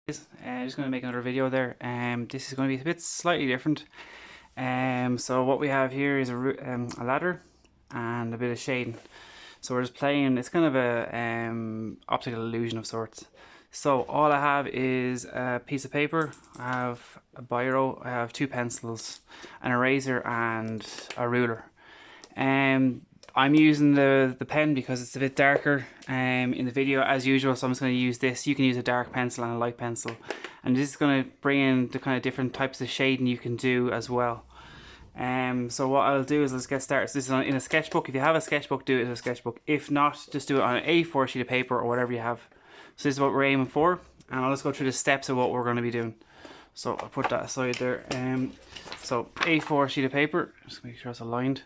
Just going to make another video there. This is going to be a bit slightly different. So what we have here is a ladder and a bit of shading. So we're just playing. It's kind of a optical illusion of sorts. So all I have is a piece of paper. I have a biro. I have two pencils, an eraser, and a ruler. I'm using the pen because it's a bit darker in the video as usual, so I'm just going to use this. You can use a dark pencil and a light pencil, and this is going to bring in the kind of different types of shading you can do as well. So what I'll do is let's get started. So this is in a sketchbook. If you have a sketchbook, do it in a sketchbook. If not, just do it on an A4 sheet of paper or whatever you have. So this is what we're aiming for, and I'll just go through the steps of what we're going to be doing. So I'll put that aside there. So A4 sheet of paper, just make sure it's aligned.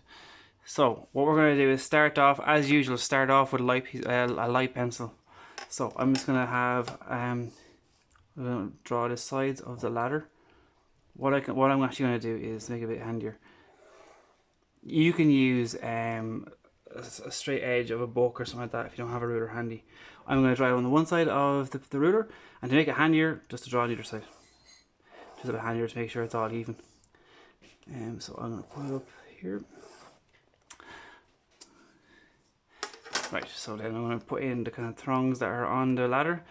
So what we're going to do is start off, as usual, start off with a light pencil. So I'm just going to have, I'm going to draw the sides of the ladder. What I'm actually going to do is make it a bit handier. You can use a straight edge of a book or something like that if you don't have a ruler handy. I'm going to draw it on the one side of the ruler, and to make it handier, just to draw on the other side. Just a bit handier to make sure it's all even. So I'm going to put it up here. Right, so then I'm going to put in the kind of thongs that are on the ladder.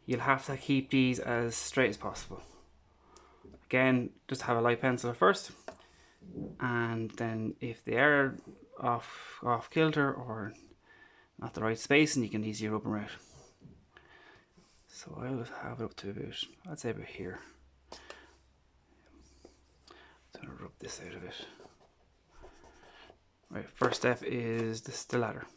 You'll have to keep these as straight as possible. Again, just have a light pencil first, and then if they are off kilter or not the right space, and you can easily rub them out. So I'll just have it up to about, I'd say about here. So I'm going to rub this out of it. Right, first step is the ladder.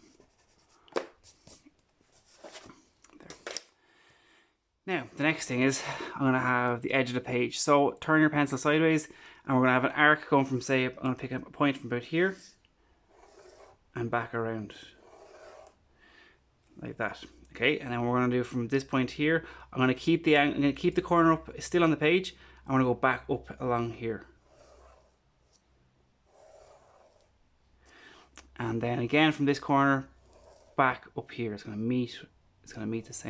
Now, the next thing is I'm going to have the edge of the page. So turn your pencil sideways, and we're going to have an arc going from, say, I'm going to pick up a point from about here and back around like that. Okay, and then what we're going to do from this point here, I'm going to keep the corner up still on the page. I'm going to go back up along here, and then again from this corner back up here. It's going to meet this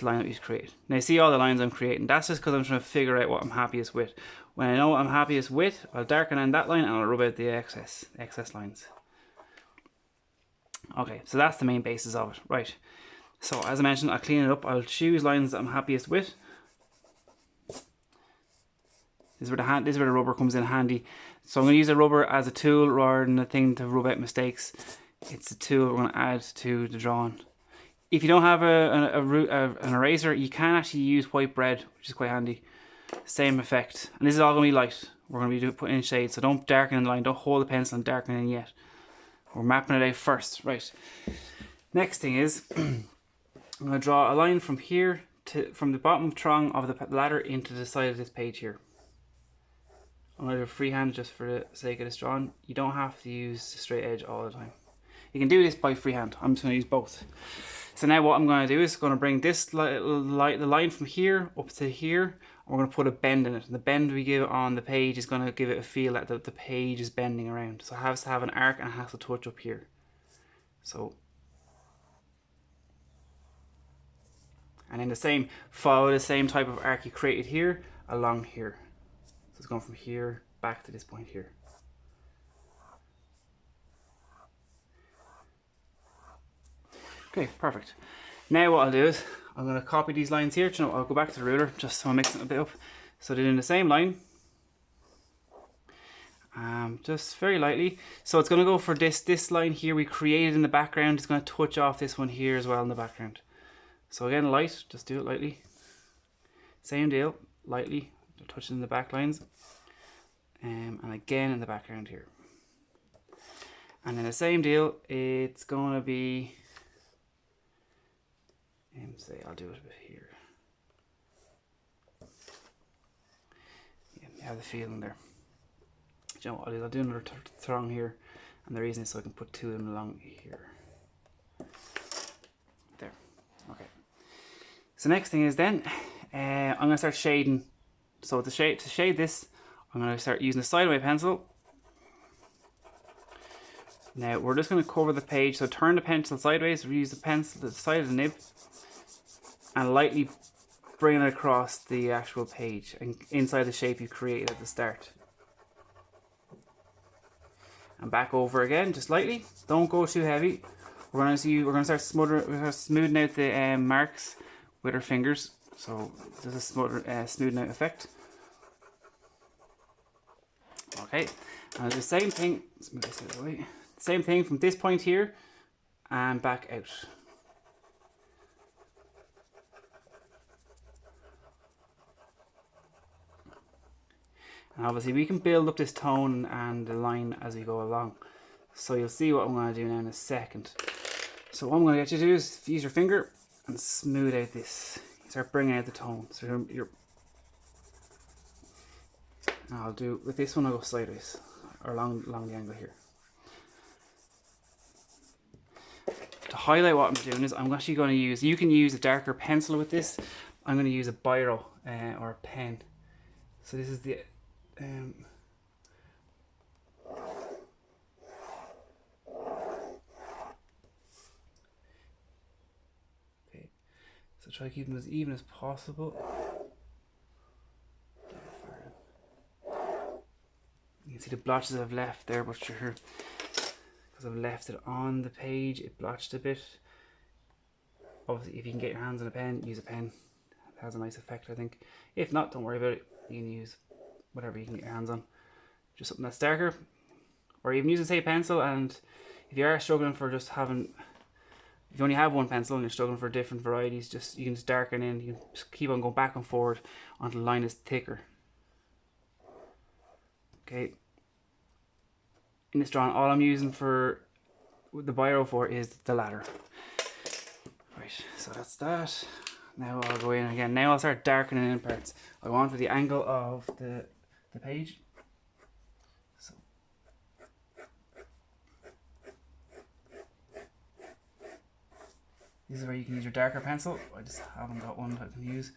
line that we've created. Now you see all the lines I'm creating. That's just because I'm trying to figure out what I'm happiest with. When I know what I'm happiest with, I'll darken in that line and I'll rub out the excess lines. Okay, so that's the main basis of it. Right. So as I mentioned, I'll clean it up. I'll choose lines that I'm happiest with. This is where the rubber comes in handy. So I'm going to use a rubber as a tool rather than a thing to rub out mistakes. It's a tool we're going to add to the drawing. If you don't have an eraser, you can actually use white bread, which is quite handy. Same effect. And this is all going to be light. We're going to be putting in shades, so don't darken in the line. Don't hold the pencil and darken in yet. We're mapping it out first. Right. Next thing is, I'm going to draw a line from here, from the bottom thong of the ladder into the side of this page here. I'm going to do a freehand just for the sake of this drawing. You don't have to use the straight edge all the time. You can do this by freehand. I'm just going to use both. So now what I'm going to do is going to bring this the line from here up to here, and we're going to put a bend in it. And the bend we give on the page is going to give it a feel that the page is bending around. So it has to have an arc and it has to touch up here. So, and then follow the same type of arc you created here along here. So it's going from here back to this point here. Okay, perfect. Now what I'll do is I'm going to copy these lines here. You know, I'll go back to the ruler just so I'm mixing it a bit up. So they're in the same line, just very lightly. So it's going to go for this line here we created in the background. It's going to touch off this one here as well in the background. So again, light, just do it lightly. Same deal, lightly, touching the back lines, and again in the background here. And then the same deal, it's going to be. Say I'll do it a bit here. Yeah, you have the feeling there. Do you know what I'll do? I'll do another thong here, and the reason is so I can put two of them along here. There. Okay. So next thing is then I'm going to start shading. So to shade this, I'm going to start using the side of my pencil. Now we're just going to cover the page. So turn the pencil sideways. We use the pencil to the side of the nib, and lightly bringing it across the actual page and inside the shape you created at the start. And back over again, just lightly. Don't go too heavy. We're gonna start smoothing out the marks with our fingers. So there's a smoothing out effect. Okay, and the same thing. Let's move this out of the way. Same thing from this point here and back out. And obviously we can build up this tone and the line as we go along. So you'll see what I'm going to do now in a second. So what I'm going to get you to do is use your finger and smooth out this. Start bringing out the tone. So I'll do, with this one I'll go sideways, or along the angle here. To highlight what I'm doing is I'm actually going to use, you can use a darker pencil with this. I'm going to use a biro or a pen. So this is the okay, so try to keep them as even as possible. You can see the blotches I've left there, but sure, because I've left it on the page, it blotched a bit. Obviously, if you can get your hands on a pen, use a pen. It has a nice effect, I think. If not, don't worry about it. You can use whatever you can get your hands on. Just something that's darker, or even use a pencil. And if you are struggling for just having, if you only have one pencil and you're struggling for different varieties, you can just darken in. You can just keep on going back and forward until the line is thicker. Okay. In this drawing, all I'm using for the biro for is the ladder. Right, so that's that. Now I'll go in again. Now I'll start darkening in parts. I go on to the angle of the page. So this is where you can use your darker pencil. I just haven't got one that I can use.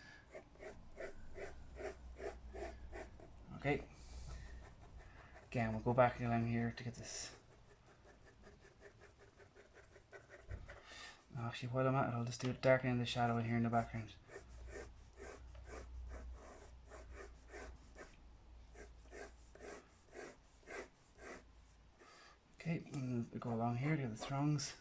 Okay. Again, we'll go back along here to get this. Actually, while I'm at it, I'll just do it darkening the shadow in here in the background. Okay, and we'll go along here to get the throngs.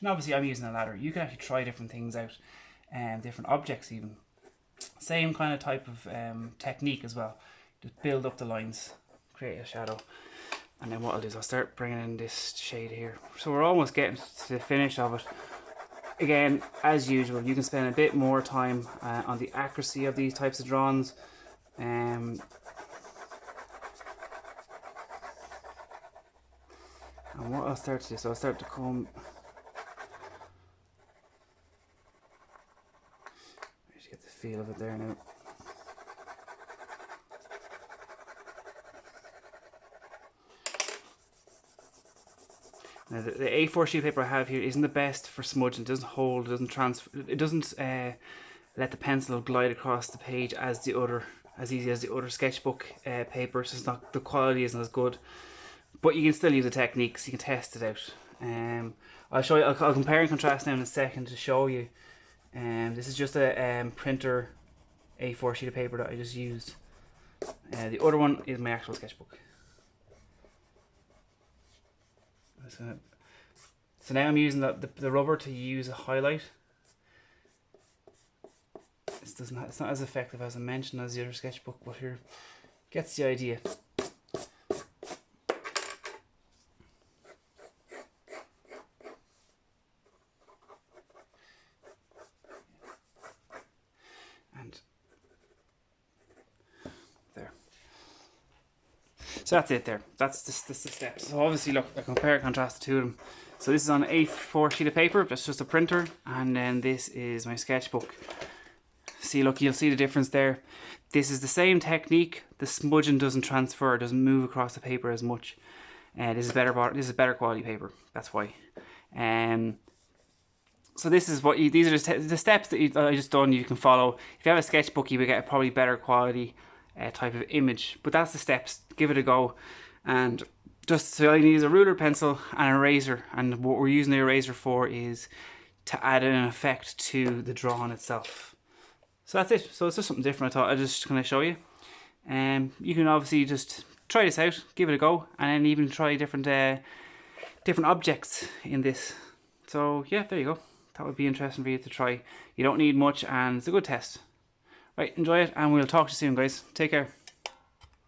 And obviously I'm using a ladder. You can actually try different things out, and different objects even. Same kind of type of technique as well. Just build up the lines, create a shadow. And then what I'll do is I'll start bringing in this shade here. So we're almost getting to the finish of it. Again, as usual, you can spend a bit more time on the accuracy of these types of drawings. And what I'll start to do, so I'll start to come. Get the feel of it there now. Now the A4 sheet paper I have here isn't the best for smudging. It doesn't hold, it doesn't transfer, it doesn't let the pencil glide across the page as easy as the other sketchbook paper. So it's not, the quality isn't as good. But you can still use the techniques. You can test it out. I'll show you. I'll compare and contrast now in a second to show you. This is just a printer A4 sheet of paper that I just used. The other one is my actual sketchbook. So now I'm using the rubber to use a highlight. It's not as effective as I mentioned as the other sketchbook, but here gets the idea. So that's it there. That's the steps. So obviously, look, I compare and contrast the two of them. So this is on an A4 sheet of paper. That's just a printer. And then this is my sketchbook. See, look, you'll see the difference there. This is the same technique. The smudging doesn't transfer, doesn't move across the paper as much. This is better quality paper. That's why. So this is what these are the steps that I just done. You can follow. If you have a sketchbook, you would get a probably better quality type of image. But that's the steps. Give it a go. And just so all you need is a ruler, pencil, and an eraser. And what we're using the eraser for is to add an effect to the drawing itself. So that's it. So it's just something different. I thought I'd just kind of show you. You can obviously just try this out, give it a go, and then even try different objects in this. So yeah, there you go. That would be interesting for you to try. You don't need much, and it's a good test. Right, enjoy it, and we'll talk to you soon, guys. Take care.